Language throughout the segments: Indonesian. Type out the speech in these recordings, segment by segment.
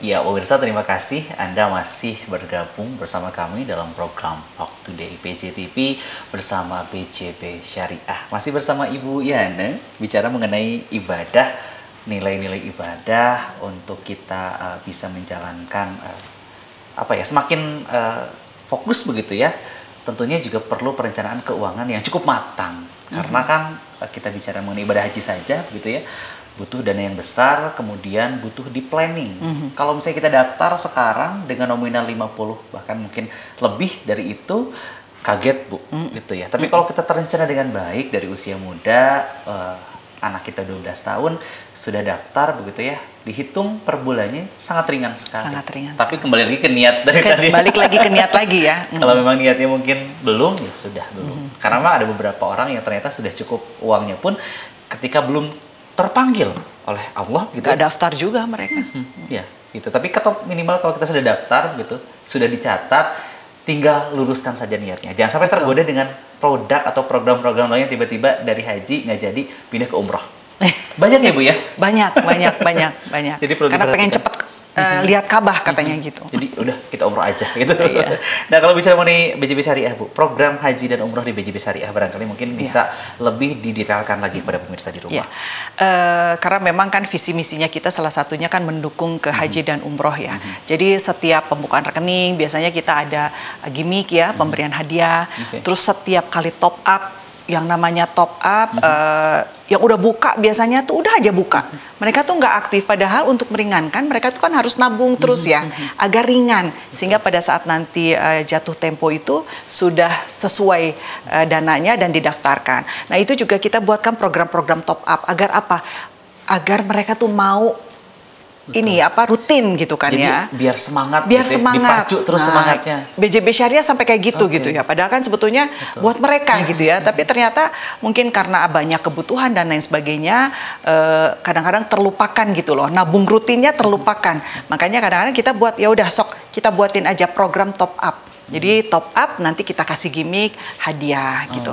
Ya, pemirsa, terima kasih Anda masih bergabung bersama kami dalam program Talk Today PJTV bersama BJB Syariah. Masih bersama Ibu Yana, bicara mengenai ibadah, nilai-nilai ibadah untuk kita bisa menjalankan semakin fokus begitu ya. Tentunya juga perlu perencanaan keuangan yang cukup matang. Karena kan kita bicara mengenai ibadah haji saja begitu ya, butuh dana yang besar, kemudian butuh di planning. Kalau misalnya kita daftar sekarang dengan nominal 50, bahkan mungkin lebih dari itu, kaget Bu, gitu ya. Tapi kalau kita terencana dengan baik dari usia muda, anak kita 12 tahun, sudah daftar begitu ya, dihitung per bulannya sangat ringan sekali. Sangat ringan. Tapi kembali lagi ke niat dari tadi. Balik lagi ke niat lagi ya. Kalau memang niatnya mungkin belum, ya sudah belum. Karena memang ada beberapa orang yang ternyata sudah cukup uangnya pun ketika belum terpanggil oleh Allah gitu. Gak daftar juga mereka. Ya, gitu. Tapi minimal kalau kita sudah daftar gitu, sudah dicatat, tinggal luruskan saja niatnya. Jangan sampai tergoda dengan produk atau program-program lain yang tiba-tiba dari haji nggak jadi pindah ke umroh. Banyak ya Bu ya? Banyak. Jadi perlu karena pengen diperhatikan. cepet lihat Ka'bah katanya gitu. Jadi udah kita umroh aja gitu. Iya. Nah, kalau bicara mengenai BJB Syariah Bu, program haji dan umroh di BJB Syariah barangkali mungkin bisa lebih didetailkan lagi kepada pemirsa di rumah. Iya. Karena memang kan visi misinya kita salah satunya kan mendukung ke haji dan umroh ya. Jadi setiap pembukaan rekening biasanya kita ada gimmick ya, pemberian hadiah. Terus setiap kali top up, yang namanya top up, yang udah buka biasanya tuh udah aja buka. Mereka tuh nggak aktif, padahal untuk meringankan mereka tuh kan harus nabung terus ya, agar ringan. Sehingga pada saat nanti jatuh tempo itu sudah sesuai dananya dan didaftarkan. Nah itu juga kita buatkan program-program top up, agar apa? Agar mereka tuh mau rutin gitu kan. Jadi, ya. biar semangat, biar gitu, semangat. dipacu terus semangatnya. BJB Syariah sampai kayak gitu gitu ya. Padahal kan sebetulnya buat mereka gitu ya. Tapi ternyata mungkin karena banyak kebutuhan dan lain sebagainya, kadang-kadang terlupakan gitu loh. Nabung rutinnya terlupakan. Makanya kadang-kadang kita buat ya udah sok kita buatin aja program top up. Jadi top up nanti kita kasih gimmick hadiah gitu.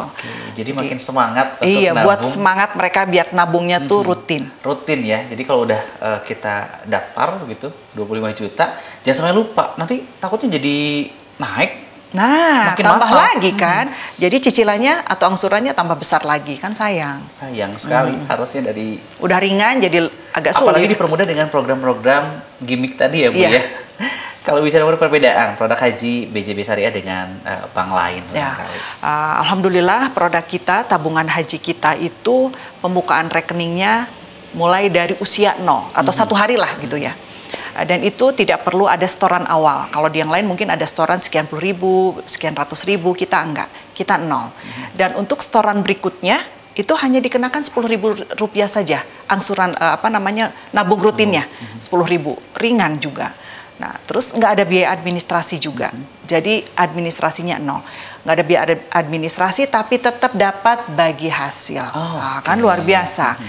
Jadi makin semangat untuk nabung. nabung. Buat semangat mereka biar nabungnya tuh rutin. Rutin ya. Jadi kalau udah kita daftar gitu 25 juta, jangan sampai lupa. Nanti takutnya jadi naik. Nah, makin tambah mahal lagi kan. Jadi cicilannya atau angsurannya tambah besar lagi kan, sayang. Sayang sekali. Harusnya dari udah ringan jadi agak sulit. Apalagi dipermudah dengan program-program gimmick tadi ya Bu ya. Kalau bicara mengenai perbedaan produk haji BJB Syariah dengan bank lain, alhamdulillah produk kita, tabungan haji kita itu pembukaan rekeningnya mulai dari usia 0 atau 1 hari lah gitu ya. Dan itu tidak perlu ada setoran awal. Kalau di yang lain mungkin ada setoran sekian puluh ribu, sekian ratus ribu, kita enggak, kita 0. Dan untuk setoran berikutnya itu hanya dikenakan Rp10.000 saja, angsuran nabung rutinnya 10.000, ringan juga. Nah, terus nggak ada biaya administrasi juga. Jadi administrasinya 0. Nggak ada biaya administrasi tapi tetap dapat bagi hasil. Kan luar biasa.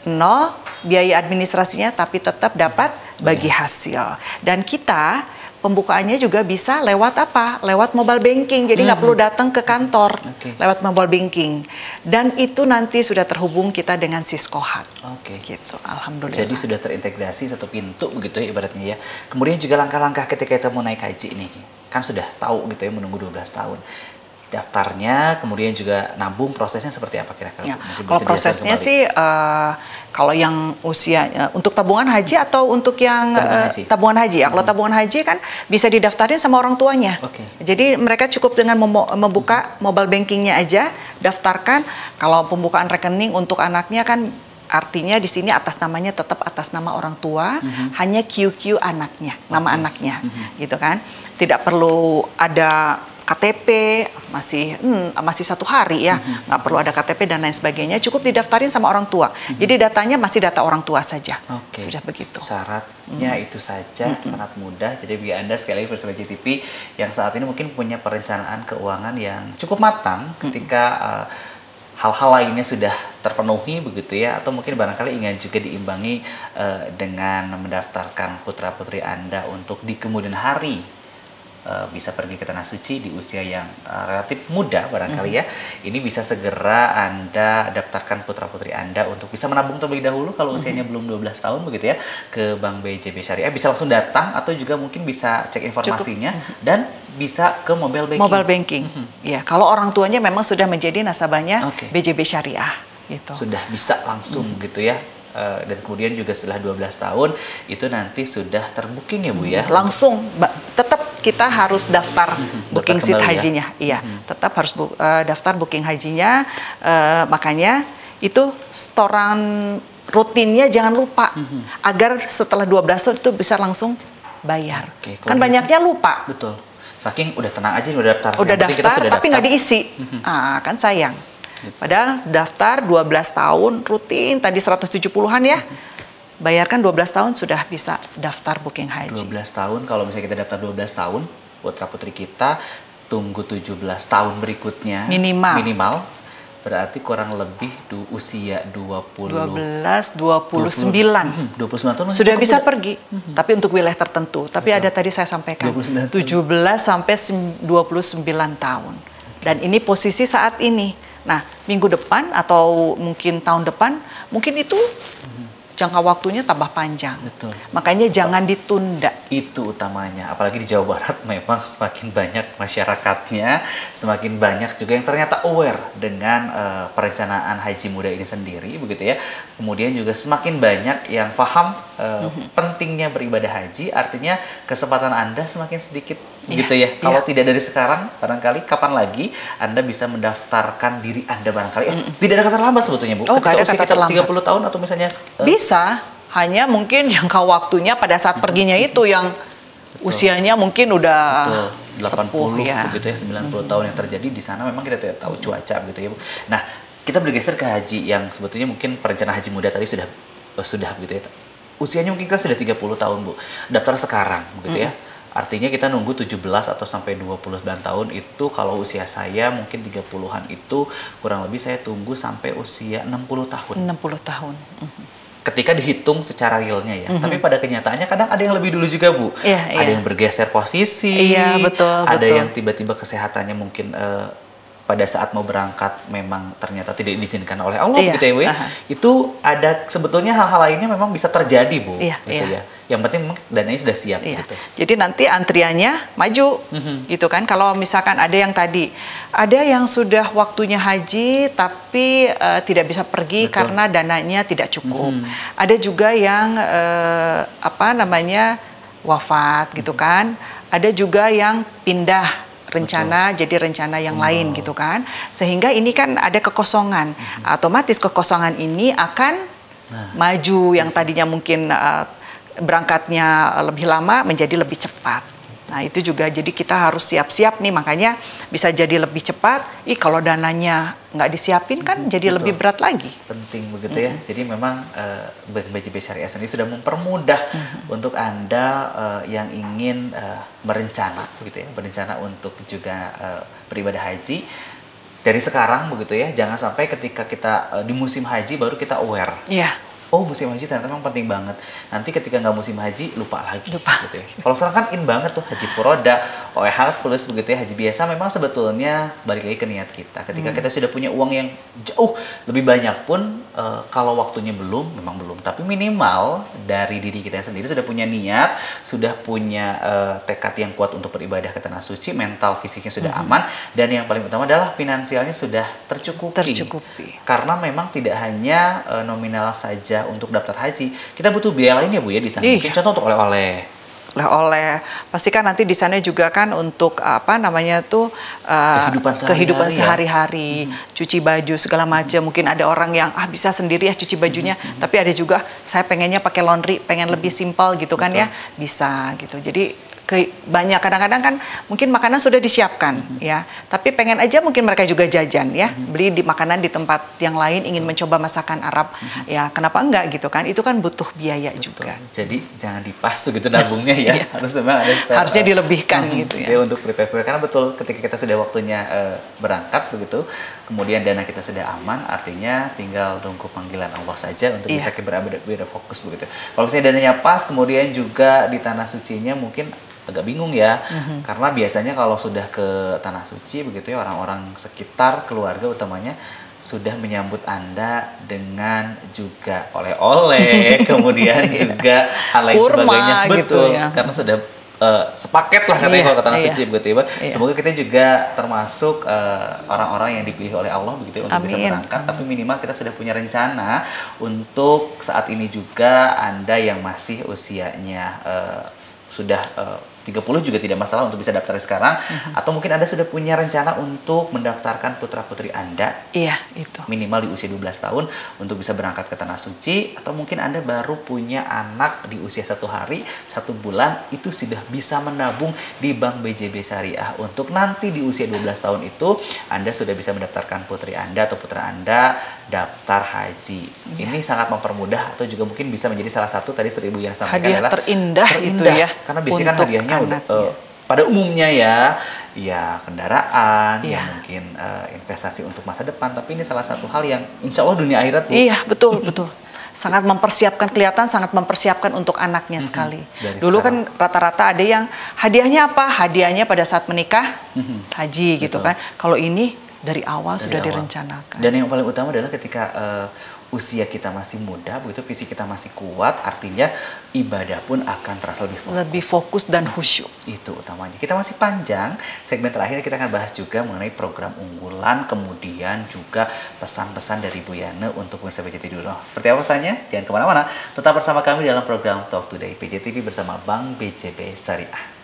0 biaya administrasinya tapi tetap dapat bagi hasil. Dan kita pembukaannya juga bisa lewat lewat mobile banking. Jadi nggak perlu datang ke kantor, lewat mobile banking. Dan itu nanti sudah terhubung kita dengan Siskohat. Gitu, alhamdulillah. Jadi sudah terintegrasi satu pintu begitu ya ibaratnya ya. Kemudian juga langkah-langkah ketika kita mau naik haji ini, kan sudah tahu gitu ya, menunggu 12 tahun. Daftarnya, kemudian juga nabung, prosesnya seperti apa kira-kira? Ya, kalau prosesnya sih, kalau yang usia untuk tabungan haji atau untuk yang tabungan haji ya. Kalau tabungan haji kan bisa didaftarin sama orang tuanya. Jadi mereka cukup dengan membuka mobile bankingnya aja, daftarkan. Kalau pembukaan rekening untuk anaknya kan artinya di sini atas namanya tetap atas nama orang tua, hanya QQ anaknya, nama anaknya, gitu kan. Tidak perlu ada KTP, masih 1 hari ya, nggak perlu ada KTP dan lain sebagainya, cukup didaftarin sama orang tua. Jadi datanya masih data orang tua saja. Sudah begitu. Syaratnya itu saja, sangat mudah. Jadi bagi Anda sekali lagi bersama JTV yang saat ini mungkin punya perencanaan keuangan yang cukup matang ketika hal-hal lainnya sudah terpenuhi begitu ya, atau mungkin barangkali ingin juga diimbangi dengan mendaftarkan putra-putri Anda untuk di kemudian hari bisa pergi ke tanah suci di usia yang relatif muda barangkali ya, ini bisa segera Anda daftarkan putra-putri Anda untuk bisa menabung terlebih dahulu kalau usianya belum 12 tahun begitu ya, ke Bank BJB Syariah. Bisa langsung datang atau juga mungkin bisa cek informasinya dan bisa ke mobile banking. Mobile banking. Ya, kalau orang tuanya memang sudah menjadi nasabahnya BJB Syariah gitu. Sudah bisa langsung gitu ya. Dan kemudian juga setelah 12 tahun itu nanti sudah terbooking ya Bu ya? Langsung, tetap kita harus daftar booking seat hajinya. Ya? Iya, tetap harus daftar booking hajinya. Makanya itu setoran rutinnya jangan lupa agar setelah 12 tahun itu bisa langsung bayar. Kan banyaknya lupa. Betul. Saking udah tenang aja udah daftar. Udah daftar tapi nggak diisi. Kan sayang. Padahal daftar 12 tahun rutin tadi 170-an ya. Bayarkan 12 tahun sudah bisa daftar booking haji. 12 tahun kalau misalnya kita daftar 12 tahun, putra-putri kita tunggu 17 tahun berikutnya minimal berarti kurang lebih usia 29 tahun sudah bisa pergi. Tapi untuk wilayah tertentu. Tapi ada tadi saya sampaikan 17 sampai 29 tahun. Dan ini posisi saat ini. Nah, minggu depan atau mungkin tahun depan, mungkin itu jangka waktunya tambah panjang. Betul. Makanya jangan ditunda. Itu utamanya. Apalagi di Jawa Barat memang semakin banyak masyarakatnya, semakin banyak juga yang ternyata aware dengan perencanaan haji muda ini sendiri, begitu ya. Kemudian juga semakin banyak yang paham pentingnya beribadah haji, artinya kesempatan Anda semakin sedikit. Gitu ya. Kalau tidak dari sekarang, barangkali kapan lagi Anda bisa mendaftarkan diri Anda barangkali. Tidak ada kata terlambat sebetulnya Bu. Ketika usia kita 30 tahun atau misalnya bisa, hanya mungkin jangka waktunya pada saat perginya itu yang usianya mungkin udah 80 begitu ya, 90 tahun yang terjadi di sana memang kita tidak tahu cuaca gitu ya Bu. Nah, kita bergeser ke haji yang sebetulnya mungkin perencanaan haji muda tadi sudah begitu ya. Usianya mungkin kan sudah 30 tahun Bu. Daftar sekarang begitu ya. Artinya kita nunggu 17 atau sampai 29 tahun itu kalau usia saya mungkin 30-an itu kurang lebih saya tunggu sampai usia 60 tahun. 60 tahun. Ketika dihitung secara realnya ya. Tapi pada kenyataannya kadang ada yang lebih dulu juga Bu. Ada yang bergeser posisi. Ada yang tiba-tiba kesehatannya mungkin pada saat mau berangkat memang ternyata tidak diizinkan oleh Allah gitu ya Bu ya. Itu ada sebetulnya hal-hal lainnya memang bisa terjadi Bu. Gitu ya. Yang penting memang dananya sudah siap gitu. Jadi nanti antriannya maju gitu kan. Kalau misalkan ada yang sudah waktunya haji tapi tidak bisa pergi karena dananya tidak cukup. Ada juga yang wafat gitu kan. Ada juga yang pindah rencana jadi rencana yang lain gitu kan, sehingga ini kan ada kekosongan, otomatis kekosongan ini akan maju yang tadinya mungkin berangkatnya lebih lama menjadi lebih cepat. Nah itu juga jadi kita harus siap-siap nih, makanya bisa jadi lebih cepat. Kalau dananya nggak disiapin kan jadi lebih berat lagi. Penting begitu ya. Jadi memang Bank BJB Syariah sendiri sudah mempermudah untuk Anda yang ingin berencana begitu ya, berencana untuk juga beribadah haji dari sekarang begitu ya. Jangan sampai ketika kita di musim haji baru kita aware. Oh musim haji ternyata memang penting banget. Nanti ketika nggak musim haji lupa lagi. Gitu ya. Kalau sekarang kan in banget tuh haji furoda, OEH plus begitu ya, haji biasa memang sebetulnya balik lagi ke niat kita. Ketika kita sudah punya uang yang jauh lebih banyak pun kalau waktunya memang belum. Tapi minimal dari diri kita sendiri sudah punya niat, sudah punya tekad yang kuat untuk beribadah ke tanah suci, mental fisiknya sudah aman, dan yang paling utama adalah finansialnya sudah tercukupi. Karena memang tidak hanya nominal saja untuk daftar haji, kita butuh biaya lainnya Bu ya di sana. Mungkin contoh untuk oleh-oleh. Pasti kan nanti di sana juga kan untuk kehidupan sehari-hari, cuci baju segala macam. Mungkin ada orang yang bisa sendiri ya cuci bajunya, tapi ada juga saya pengennya pakai laundry, pengen lebih simpel gitu kan ya, bisa gitu. Jadi banyak kadang-kadang kan mungkin makanan sudah disiapkan ya, tapi pengen aja mungkin mereka juga jajan ya, beli di makanan di tempat yang lain, ingin mencoba masakan Arab ya, kenapa enggak gitu kan, itu kan butuh biaya juga. Jadi jangan dipas gitu nabungnya ya. Harusnya dilebihkan gitu ya untuk prepare, karena betul ketika kita sudah waktunya berangkat begitu, kemudian dana kita sudah aman, artinya tinggal tunggu panggilan Allah saja untuk bisa beribadah fokus begitu. Kalau misalnya dananya pas, kemudian juga di tanah sucinya mungkin agak bingung ya, karena biasanya kalau sudah ke Tanah Suci begitu ya, orang-orang sekitar, keluarga utamanya sudah menyambut Anda dengan juga oleh-oleh, kemudian juga hal lain Kurma, sebagainya. gitu Betul, ya. karena sudah sepaket lah katanya Iya, kalau ke Tanah iya. Suci begitu ya, Mbak. Iya. Semoga kita juga termasuk orang-orang yang dipilih oleh Allah begitu ya, untuk bisa Amin. berangkat. Tapi minimal kita sudah punya rencana untuk saat ini juga Anda yang masih usianya sudah 30 juga tidak masalah untuk bisa daftar sekarang, atau mungkin Anda sudah punya rencana untuk mendaftarkan putra-putri Anda Iya, itu. minimal di usia 12 tahun untuk bisa berangkat ke Tanah Suci, atau mungkin Anda baru punya anak di usia 1 hari, 1 bulan, itu sudah bisa menabung di Bank BJB Syariah untuk nanti di usia 12 tahun itu Anda sudah bisa mendaftarkan putri Anda atau putra Anda daftar haji. Ini sangat mempermudah atau juga mungkin bisa menjadi salah satu tadi seperti Ibu Yana sampaikan Hadiah adalah terindah itu ya, karena biasanya kan untuk hadiahnya udah anaknya. pada umumnya ya kendaraan, ya Iya. mungkin investasi untuk masa depan, tapi ini salah satu hal yang insya Allah dunia akhirat Bu. Iya, betul, betul. Sangat mempersiapkan, kelihatan sangat mempersiapkan untuk anaknya sekali. Dari Dulu sekarang. kan rata-rata ada yang hadiahnya apa? Hadiahnya pada saat menikah, haji gitu Betul. kan. Kalau ini dari awal Dari sudah awal. direncanakan. Dan yang paling utama adalah ketika usia kita masih muda, begitu fisik kita masih kuat, artinya ibadah pun akan terasa lebih fokus. Lebih fokus dan khusyuk. Itu utamanya. Kita masih panjang. Segmen terakhir kita akan bahas juga mengenai program unggulan, kemudian juga pesan-pesan dari Bu Yana untuk pemirsa PJTV dulu. Seperti apa pesannya? Jangan kemana-mana. Tetap bersama kami dalam program Talk Today PJTV bersama Bank BJB Syariah.